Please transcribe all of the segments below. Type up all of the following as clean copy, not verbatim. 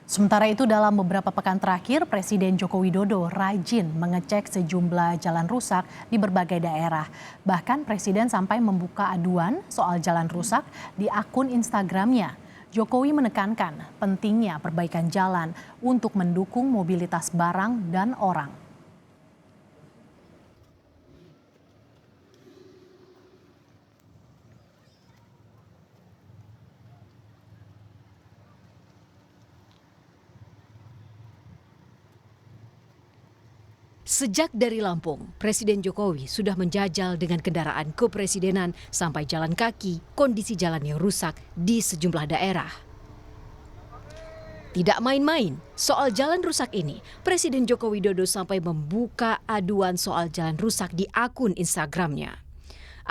Sementara itu dalam beberapa pekan terakhir, Presiden Joko Widodo rajin mengecek sejumlah jalan rusak di berbagai daerah. Bahkan Presiden sampai membuka aduan soal jalan rusak di akun Instagramnya. Jokowi menekankan pentingnya perbaikan jalan untuk mendukung mobilitas barang dan orang. Sejak dari Lampung, Presiden Jokowi sudah menjajal dengan kendaraan kepresidenan sampai jalan kaki, kondisi jalan yang rusak di sejumlah daerah. Tidak main-main, soal jalan rusak ini, Presiden Joko Widodo sampai membuka aduan soal jalan rusak di akun Instagramnya.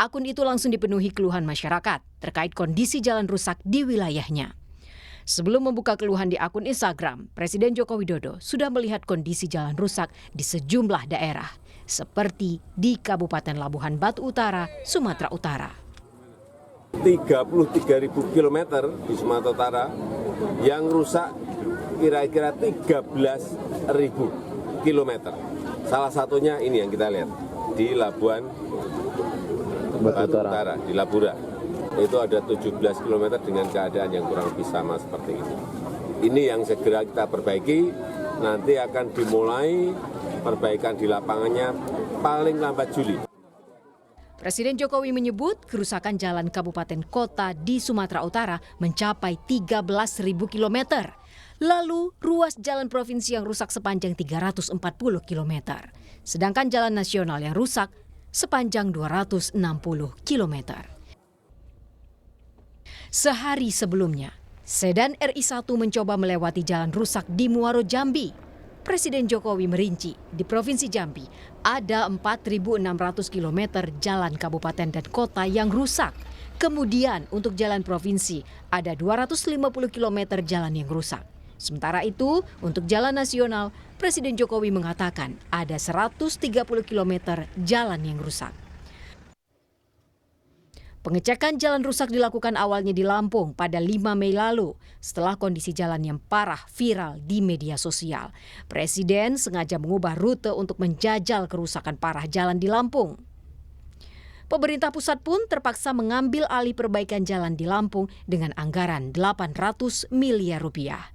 Akun itu langsung dipenuhi keluhan masyarakat terkait kondisi jalan rusak di wilayahnya. Sebelum membuka keluhan di akun Instagram, Presiden Joko Widodo sudah melihat kondisi jalan rusak di sejumlah daerah, seperti di Kabupaten Labuhan Batu Utara, Sumatera Utara. 33.000 kilometer di Sumatera Utara yang rusak kira-kira 13.000 kilometer. Salah satunya ini yang kita lihat di Labuhan Batu Utara, di Labura. Itu ada 17 km dengan keadaan yang kurang lebih sama seperti ini. Ini yang segera kita perbaiki, nanti akan dimulai perbaikan di lapangannya paling lambat Juli. Presiden Jokowi menyebut kerusakan jalan kabupaten kota di Sumatera Utara mencapai 13.000 km. Lalu ruas jalan provinsi yang rusak sepanjang 340 km. Sedangkan jalan nasional yang rusak sepanjang 260 km. Sehari sebelumnya, sedan RI1 mencoba melewati jalan rusak di Muaro Jambi. Presiden Jokowi merinci di Provinsi Jambi ada 4.600 km jalan kabupaten dan kota yang rusak. Kemudian untuk jalan provinsi ada 250 km jalan yang rusak. Sementara itu untuk jalan nasional, Presiden Jokowi mengatakan ada 130 km jalan yang rusak. Pengecekan jalan rusak dilakukan awalnya di Lampung pada 5 Mei lalu setelah kondisi jalan yang parah viral di media sosial. Presiden sengaja mengubah rute untuk menjajal kerusakan parah jalan di Lampung. Pemerintah pusat pun terpaksa mengambil alih perbaikan jalan di Lampung dengan anggaran 800 miliar rupiah.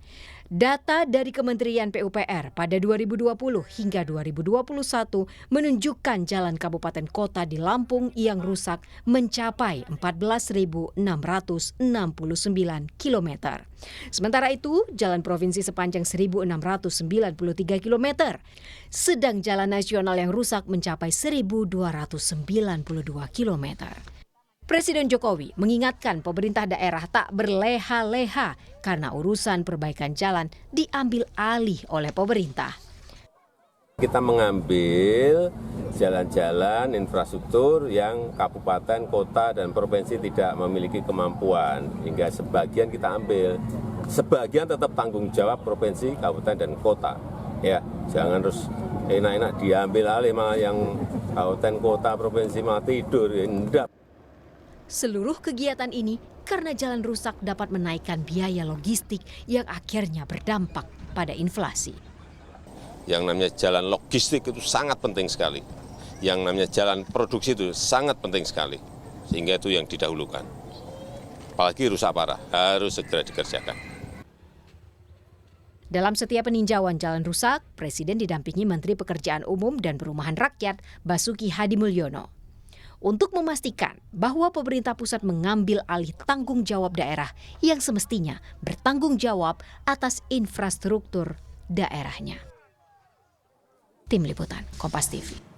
Data dari Kementerian PUPR pada 2020 hingga 2021 menunjukkan jalan kabupaten kota di Lampung yang rusak mencapai 14.669 km. Sementara itu, jalan provinsi sepanjang 1.693 km. Sedang jalan nasional yang rusak mencapai 1.292 km. Presiden Jokowi mengingatkan pemerintah daerah tak berleha-leha karena urusan perbaikan jalan diambil alih oleh pemerintah. Kita mengambil jalan-jalan infrastruktur yang kabupaten, kota, dan provinsi tidak memiliki kemampuan. Hingga sebagian kita ambil. Sebagian tetap tanggung jawab provinsi, kabupaten, dan kota. Ya, jangan terus enak-enak diambil alih malah yang kabupaten, kota, provinsi malah tidur. Enggak. Seluruh kegiatan ini karena jalan rusak dapat menaikkan biaya logistik yang akhirnya berdampak pada inflasi. Yang namanya jalan logistik itu sangat penting sekali. Yang namanya jalan produksi itu sangat penting sekali. Sehingga itu yang didahulukan. Apalagi rusak parah, harus segera dikerjakan. Dalam setiap peninjauan jalan rusak, Presiden didampingi Menteri Pekerjaan Umum dan Perumahan Rakyat Basuki Hadimulyono. Untuk memastikan bahwa pemerintah pusat mengambil alih tanggung jawab daerah yang semestinya bertanggung jawab atas infrastruktur daerahnya. Tim Liputan, Kompas TV.